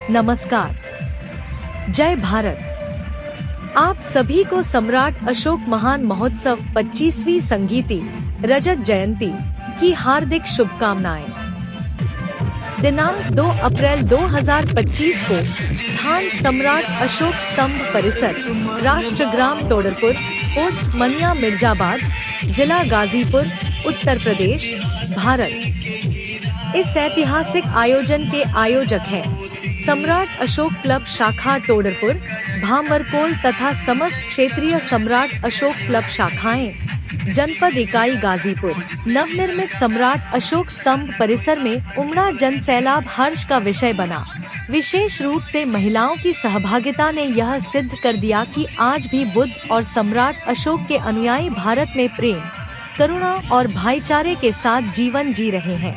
नमस्कार। जय भारत। आप सभी को सम्राट अशोक महान महोत्सव 25वीं संगीति रजत जयंती की हार्दिक शुभकामनाएं। दिनांक 2 अप्रैल 2025 को स्थान सम्राट अशोक स्तंभ परिसर, राष्ट्रग्राम टोडरपुर, पोस्ट मनिया मिर्जाबाद, जिला गाजीपुर, उत्तर प्रदेश, भारत। इस ऐतिहासिक आयोजन के आयोजक हैं सम्राट अशोक क्लब शाखा टोडरपुर, भांवरकोल तथा समस्त क्षेत्रीय सम्राट अशोक क्लब शाखाएं, जनपद इकाई गाजीपुर। नवनिर्मित सम्राट अशोक स्तंभ परिसर में उमड़ा जन सैलाब हर्ष का विषय बना। विशेष रूप से महिलाओं की सहभागिता ने यह सिद्ध कर दिया कि आज भी बुद्ध और सम्राट अशोक के अनुयायी भारत में प्रेम, करुणा और भाईचारे के साथ जीवन जी रहे हैं।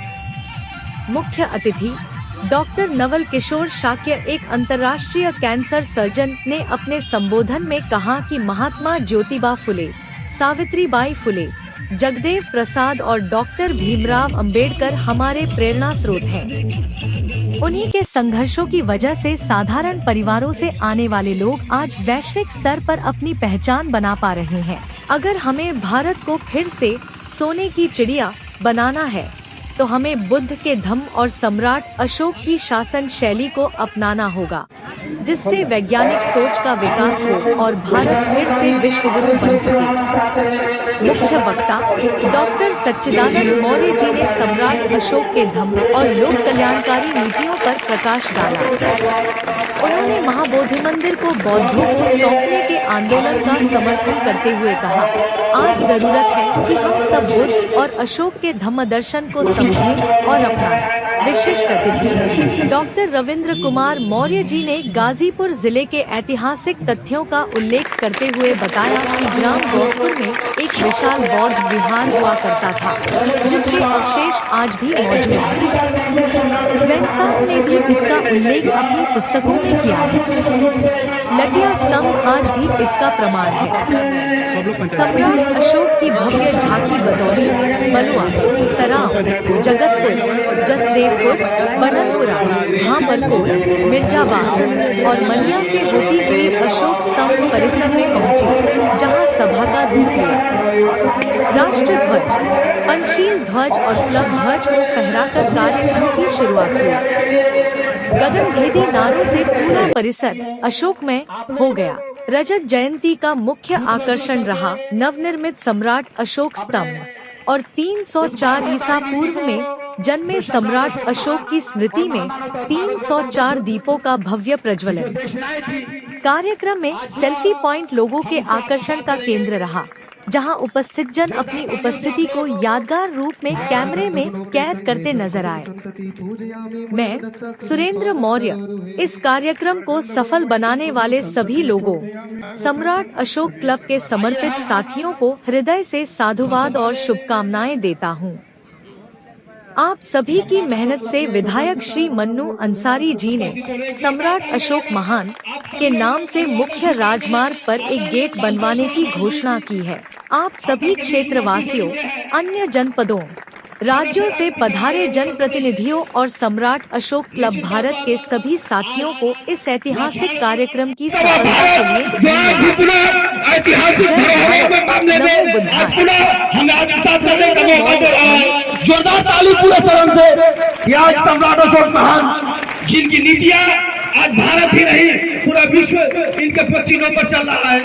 मुख्य अतिथि डॉक्टर नवल किशोर शाक्य, एक अंतर्राष्ट्रीय कैंसर सर्जन, ने अपने संबोधन में कहा कि महात्मा ज्योतिबा फुले, सावित्रीबाई फुले, जगदेव प्रसाद और डॉक्टर भीमराव अंबेडकर हमारे प्रेरणा स्रोत हैं। उन्हीं के संघर्षों की वजह से साधारण परिवारों से आने वाले लोग आज वैश्विक स्तर पर अपनी पहचान बना पा रहे हैं। अगर हमें भारत को फिर से सोने की चिड़िया बनाना है तो हमें बुद्ध के धम्म और सम्राट अशोक की शासन शैली को अपनाना होगा, जिससे वैज्ञानिक सोच का विकास हो और भारत फिर से विश्वगुरु बन सके। मुख्य वक्ता डॉक्टर सच्चिदानंद मौर्य जी ने सम्राट अशोक के धम्म और लोक कल्याणकारी नीतियों पर प्रकाश डाला। उन्होंने महाबोधि मंदिर को बौद्धों को सौंपने के आंदोलन का समर्थन करते हुए कहा, आज जरूरत है कि हम सब बुद्ध और अशोक के धम्म दर्शन को समझें और अपनाएं। विशिष्ट अतिथि डॉक्टर रविंद्र कुमार मौर्य जी ने गाजीपुर जिले के ऐतिहासिक तथ्यों का उल्लेख करते हुए बताया कि ग्राम गौसपुर में एक विशाल बौद्ध विहार हुआ करता था, जिसके अवशेष आज भी मौजूद हैं। वेंसाक ने भी इसका उल्लेख अपनी पुस्तकों में किया है। लटिया स्तंभ आज भी इसका प्रमाण है। सम्राट अशोक की भव्य झांकी बदौली, बलुआ, तराव, जगतपुर, जसदेवपुर, बननपुरा, भांवरकोल, मिर्जाबाद और मनिया से होती हुई अशोक स्तंभ परिसर में पहुंची, जहां सभा का रूप लिया। राष्ट्र ध्वज, पंचशील ध्वज और क्लब ध्वज को फहराकर कार्यक्रम की शुरुआत हुई। गगनभेदी नारों से पूरा परिसर अशोकमय हो गया। रजत जयंती का मुख्य आकर्षण रहा नवनिर्मित सम्राट अशोक स्तंभ और 304 ईसा पूर्व में जन्मे सम्राट अशोक की स्मृति में 304 दीपों का भव्य प्रज्वलन। कार्यक्रम में सेल्फी पॉइंट लोगों के आकर्षण का केंद्र रहा, जहां उपस्थित जन अपनी उपस्थिति को यादगार रूप में कैमरे में कैद करते नजर आए। मैं सुरेंद्र मौर्य इस कार्यक्रम को सफल बनाने वाले सभी लोगों, सम्राट अशोक क्लब के समर्पित साथियों को हृदय से साधुवाद और शुभकामनाएं देता हूं। आप सभी की मेहनत से विधायक श्री मन्नू अंसारी जी ने सम्राट अशोक महान के नाम से मुख्य राजमार्ग पर एक गेट बनवाने की घोषणा की है। आप सभी क्षेत्रवासियों, अन्य जनपदों, राज्यों से पधारे जनप्रतिनिधियों और सम्राट अशोक क्लब भारत के सभी साथियों को इस ऐतिहासिक कार्यक्रम की सफलता के लिए जोरदार ताली पूरे सदन से। आज सम्राट अशोक महान, जिनकी नीतियां आज भारत ही नहीं पूरा विश्व इनके पसीनों पर चल रहा है।